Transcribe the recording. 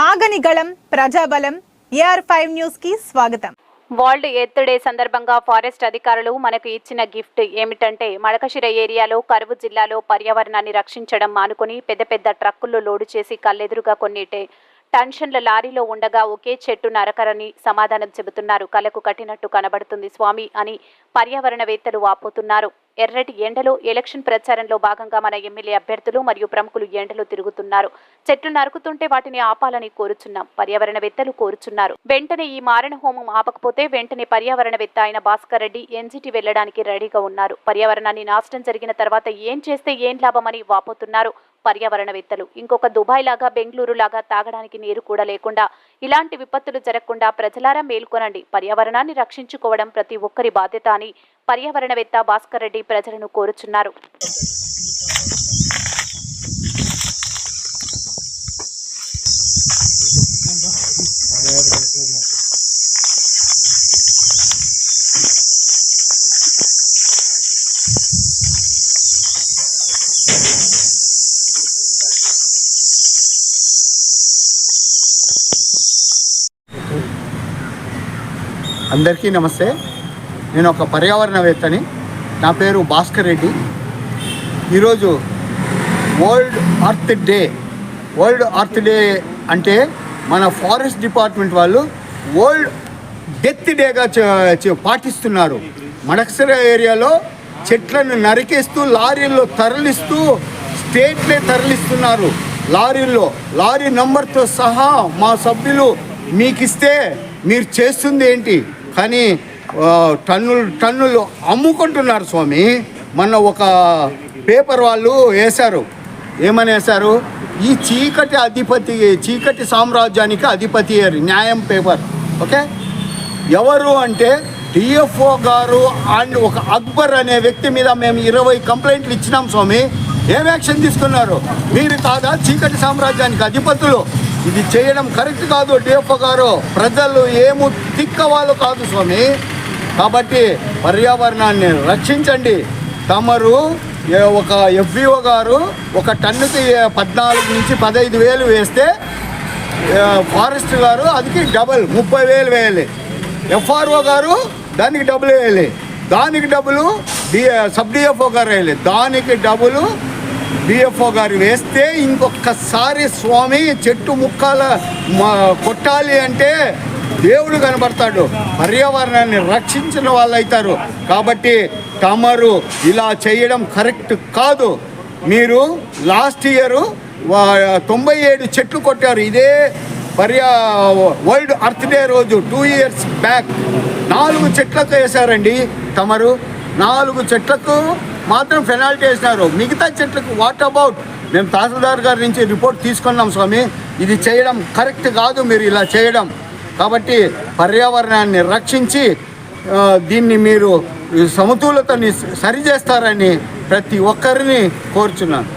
ఆగని గళం ప్రజాబలం AR5 news కి స్వాగతం. వరల్డ్ ఎర్త్ డే సందర్భంగా ఫారెస్ట్ అధికారులు మనకు ఇచ్చిన గిఫ్ట్ ఏమిటంటే మడకశిర ఏరియాలో కరువు జిల్లాలో పర్యావరణాన్ని రక్షించడం మానుకొని పెద్ద పెద్ద ట్రక్కుల్లో లోడు చేసి కళ్ళెదురుగా కొన్ని టెన్షన్ల లారీలో ఉండగా ఒకే చెట్టు నరకరని సమాధానం చెబుతున్నారు. కళ్ళకు కట్టినట్టు కనబడుతుంది స్వామి అని పర్యావరణవేత్తలు వాపోతున్నారు. ఎర్రటి ఎండలో ఎలక్షన్ ప్రచారంలో భాగంగా మన ఎమ్మెల్యే అభ్యర్థులు మరియు ప్రముఖులు ఎండలో తిరుగుతున్నారు. చెట్లు నరుకుతుంటే వాటిని ఆపాలని కోరుచున్నాం. పర్యావరణవేత్తలు కోరుచున్నారు. వెంటనే ఈ మారణ హోమం ఆపకపోతే వెంటనే పర్యావరణవేత్త అయిన భాస్కర్ రెడ్డి ఎన్జిటి వెళ్లడానికి రెడీగా ఉన్నారు. పర్యావరణాన్ని నాశనం జరిగిన తర్వాత ఏం చేస్తే ఏం లాభమని వాపోతున్నారు పర్యావరణవేత్తలు. ఇంకొక దుబాయ్ లాగా బెంగళూరు లాగా తాగడానికి నీరు కూడా లేకుండా ఇలాంటి విపత్తులు జరగకుండా ప్రజలారా మేల్కొనండి. పర్యావరణాన్ని రక్షించుకోవడం ప్రతి ఒక్కరి బాధ్యత అని పర్యావరణవేత్త భాస్కర్ రెడ్డి ప్రజలను కోరుచున్నారు. అందరికీ నమస్తే. నేను ఒక పర్యావరణవేత్తని. నా పేరు భాస్కర్ రెడ్డి. ఈరోజు వరల్డ్ ఎర్త్ డే అంటే మన ఫారెస్ట్ డిపార్ట్మెంట్ వాళ్ళు వరల్డ్ డెత్ డేగా పాటిస్తున్నారు. మడకశిర ఏరియాలో చెట్లను నరికేస్తూ లారీల్లో తరలిస్తూ స్టేట్లే తరలిస్తున్నారు. లారీ నంబర్తో సహా మా సభ్యులు మీకు ఇస్తే మీరు చేస్తుంది ఏంటి? కానీ టన్నులు అమ్ముకుంటున్నారు స్వామి. మొన్న ఒక పేపర్ వాళ్ళు వేశారు. ఏమని వేశారు? ఈ చీకటి సామ్రాజ్యానికి అధిపతి న్యాయం పేపర్. ఓకే, ఎవరు అంటే డిఎఫ్ఓ గారు అండ్ ఒక అక్బర్ అనే వ్యక్తి మీద మేము 20 కంప్లైంట్లు ఇచ్చినాం స్వామి. ఏం యాక్షన్ తీసుకున్నారు? మీరు కాదా చీకటి సామ్రాజ్యానికి అధిపతులు? ఇది చేయడం కరెక్ట్ కాదు డిఎఫ్ఓ గారు. ప్రజలు ఏమో తిక్కవాళ్ళు కాదు స్వామి. కాబట్టి పర్యావరణాన్ని రక్షించండి. తమరు ఒక ఎఫ్ఈఓ గారు ఒక టన్నుకి 14 నుంచి 15,000 వేస్తే ఫారెస్ట్ గారు అదికి డబుల్ 30,000 వేయాలి. ఎఫ్ఆర్ఓ గారు దానికి డబుల్ వేయాలి. దానికి డబులు సబ్ డిఎఫ్ఓ గారు వేయాలి. దానికి డబులు డిఎఫ్ఓ గారు వేస్తే ఇంకొకసారి స్వామి చెట్టు ముక్కల కొట్టాలి అంటే దేవుడు కనబడతాడు. పర్యావరణాన్ని రక్షించిన వాళ్ళు అవుతారు. కాబట్టి తమరు ఇలా చేయడం కరెక్ట్ కాదు. మీరు లాస్ట్ ఇయర్ 97 చెట్లు కొట్టారు. ఇదే వరల్డ్ ఎర్త్ డే రోజు 2 years బ్యాక్ 4 చెట్లకు వేశారండి. తమరు 4 చెట్లకు మాత్రం పెనాల్టీ వేసినారు. మిగతా చెట్లకు వాట్ అబౌట్? మేము తహసీల్దార్ గారి నుంచి రిపోర్ట్ తీసుకున్నాం స్వామి. ఇది చేయడం కరెక్ట్ కాదు మీరు ఇలా చేయడం. కాబట్టి పర్యావరణాన్ని రక్షించి దీన్ని మీరు సమతులతని సరిచేస్తారని ప్రతి ఒక్కరిని కోరుచున్నాను.